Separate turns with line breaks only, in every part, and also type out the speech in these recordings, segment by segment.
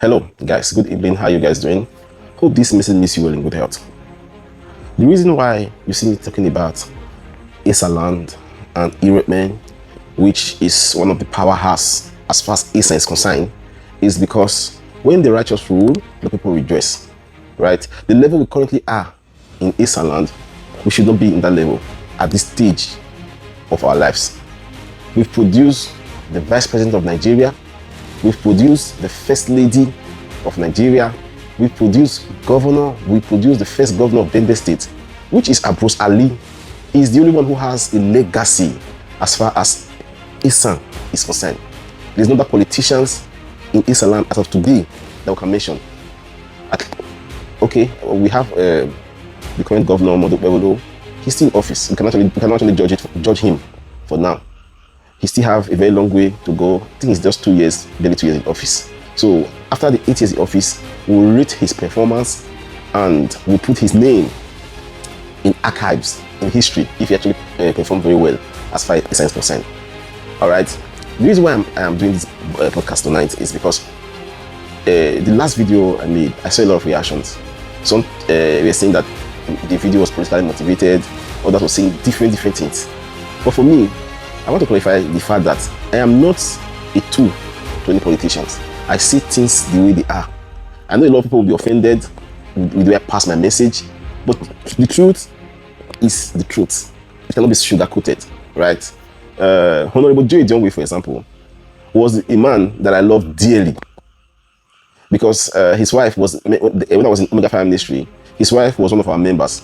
Hello guys, good evening. How you guys doing? Hope this message makes you well in good health. The reason why you see me talking about Esan and Esan, which is one of the powerhouses as far as Esan is concerned, is because when the righteous rule, the people rejoice. Right? The level we currently are in Esan, we should not be in that level at this stage of our lives. We've produced the Vice President of Nigeria. We've produced the First Lady of Nigeria. We've produced governor. We produced the first governor of Benue State, which is Abrose Ali. He's the only one who has a legacy as far as Esan is concerned. There's no other politicians in Esan as of today that we can mention. Okay, we have the current governor, Modu. He's still in office. We can actually judge him for now. He still have a very long way to go. I think it's just 2 years, barely 2 years in office. So after the 8 years in office, we'll rate his performance and we'll put his name in archives, in history, if he actually performed very well as far as Esan is concerned. All right. The reason why I am doing this podcast tonight is because the last video I made, I saw a lot of reactions. Some were saying that the video was politically motivated, others were saying different things. But for me, I want to clarify the fact that I am not a tool to any politicians. I see things the way they are. I know a lot of people will be offended with the way I pass my message, but the truth is the truth. It cannot be sugar-coated, right? Honorable Joe Idionwe, for example, was a man that I loved dearly because his wife was, when I was in Omega Fire Ministry, his wife was one of our members,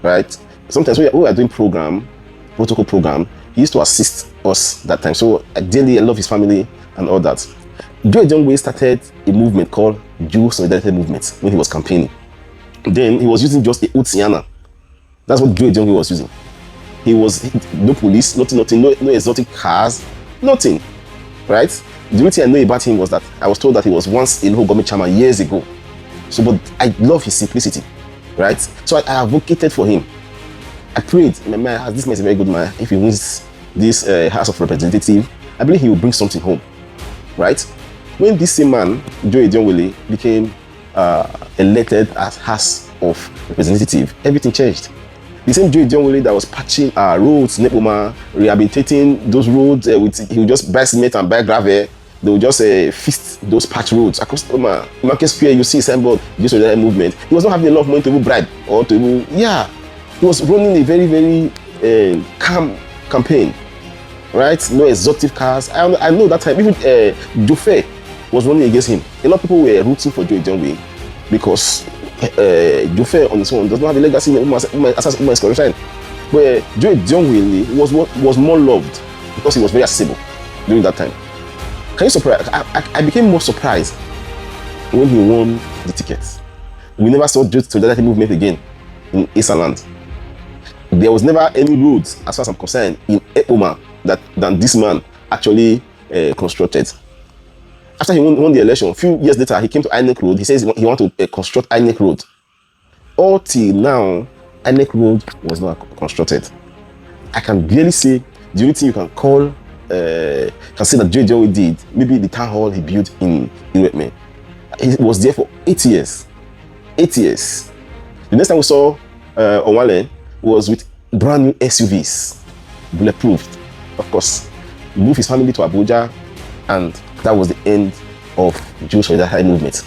right? Sometimes when we were doing protocol program, he used to assist us that time. So I love his family and all that. Joe Idionwe started a movement called Jew Solidarity Movement when he was campaigning. Then he was using just a Utsiana. That's what Joe Idionwe was using. He was no police, nothing, no exotic cars, nothing, right? The only thing I know about him was that I was told that he was once a local government chairman years ago. So, but I love his simplicity, right? So I advocated for him. I prayed, this man is a very good man. If he wins this House of Representative, I believe he will bring something home, right? When this same man, Joe Idionwe, became elected as House of Representative, everything changed. The same Joe Idionwe that was patching roads, Nepoma, rehabilitating those roads, he would just buy cement and buy gravel. They would just fix those patch roads across Market Square. You see signboard, just with that movement. He was not having enough money to even bribe or to even, he was running a very, very calm campaign, right? No exotic cars. I know that time, even Jofe was running against him. A lot of people were rooting for Joe Idionwe because Jofe on his own does not have a legacy in women's corruption. But Joe Idionwe was more loved because he was very accessible during that time. Can you surprise? I became more surprised when he won the tickets. We never saw Joe Solidarity Movement again in Esan. There was never any roads, as far as I'm concerned, in Epoma than this man actually constructed. After he won the election, a few years later, he came to INEC Road. He says he wanted to construct INEC Road. All till now, INEC Road was not constructed. I can barely say the only thing you can call, can say that Joe Idionwe did, maybe the town hall he built in Iwetme. He was there for 8 years. 8 years. The next time we saw Onwale was with brand new SUVs, bulletproof. Of course, he moved his family to Abuja, and that was the end of Jew Solidarity Movement.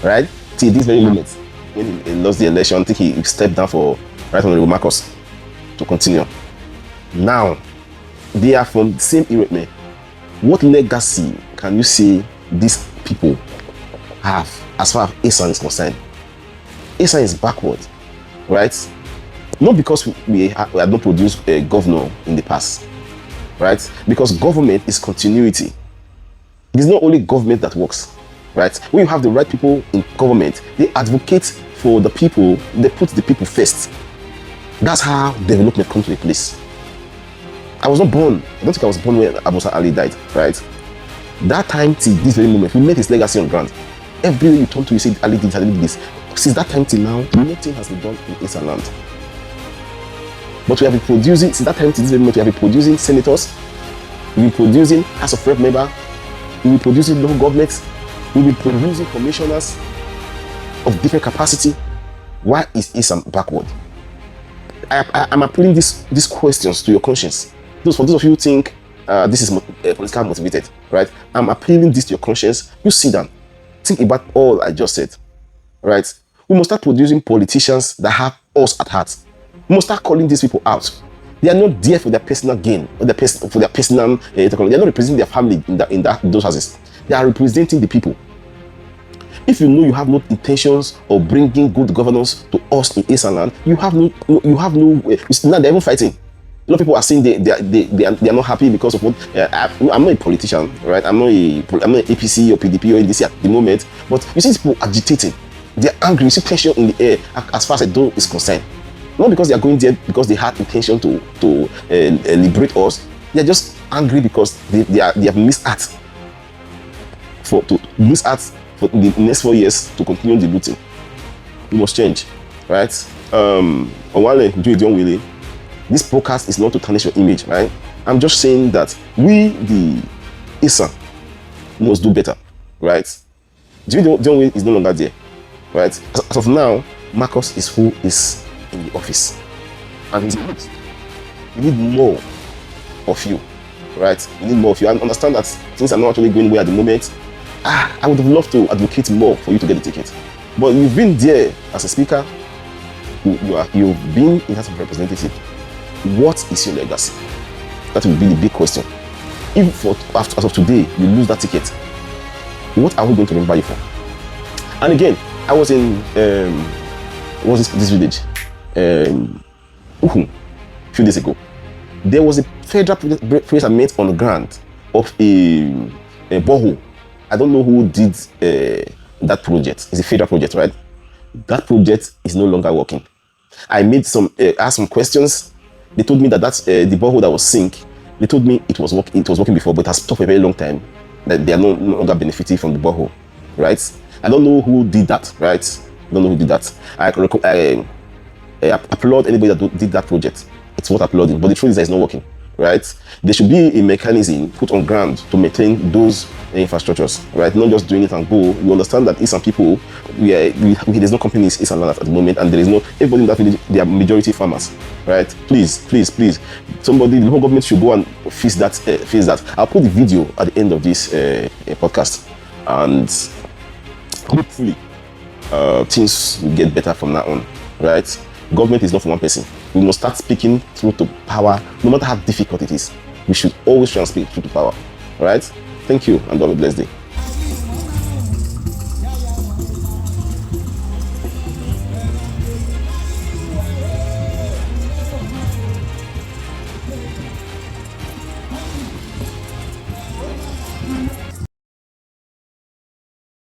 Right? Till this very moment, when he lost the election, I think he stepped down for Right Honorable Marcus to continue. Now, they are from the same era. What legacy can you say these people have as far as Esan is concerned? Esan is backward, right? Not because we had not produced a governor in the past, right? Because government is continuity. It's not only government that works, right? When you have the right people in government, they advocate for the people, they put the people first. That's how development comes to a place. I was not born, I don't think I was born when Abrose Ali died, right? That time till this very moment, we made his legacy on ground. Everywhere you turn to, you say Ali did this. Since that time till now, nothing has been done in Esan. But we have been producing, since that time till this very moment, we have been producing senators, we've been producing House of Rep member, we've been producing local governments, We'll be producing commissioners of different capacity. Why is Esan backward? I'm appealing these questions to your conscience. For those of you who think this is politically motivated, right? I'm appealing this to your conscience. You sit down, think about all I just said, right? We must start producing politicians that have us at heart. We must start calling these people out. They are not there for their personal gain or for their personal. They are not representing their family in those houses. They are representing the people. If you know you have no intentions of bringing good governance to us in Esan land, you have no. Now they're even fighting. A lot of people are saying they are not happy because of what. I'm not a politician, right? I'm not APC or PDP or NDC at the moment. But you see people agitating. They're angry. You see tension in the air as far as I know is concerned. Not because they are going there because they had intention to liberate us. They are just angry because they have missed out for the next 4 years to continue the looting. We must change, right? This podcast is not to tarnish your image, right? I'm just saying that we, the Esan, must do better, right? John is no longer there, right? As of now, Marcus is who is in the office, and he's not. We need more of you, right? We need more of you. And understand that things are not actually going well at the moment. I would have loved to advocate more for you to get the ticket, but you've been there as a speaker. You've been in House of Representative. What is your legacy? That will be the big question. If as of today you lose that ticket, what are we going to remember you for? And again, I was in this village a few days ago. There was a federal project I met on the ground of a borehole. I don't know who did that project. It's a federal project, right? That project is no longer working. I made asked some questions. They told me that that's the borehole that was sink. They told me it was working before, but it has stopped for a very long time. That they are no longer benefiting from the borehole, right? I don't know who did that, right? I don't know who did that. I applaud anybody that did that project. It's worth applauding, but the truth is that it's not working, right? There should be a mechanism put on ground to maintain those infrastructures, right? Not just doing it and go. You understand that some people, there's no companies in Esan land at the moment, and there is no everybody in that village. They are majority farmers, right? Please, somebody, the whole government should go and fix that. I'll put the video at the end of this podcast, and hopefully things will get better from now on, right? Government is not for one person. We must start speaking truth to power, no matter how difficult it is. We should always try and speak truth to power, right? Thank you, and have a blessed day.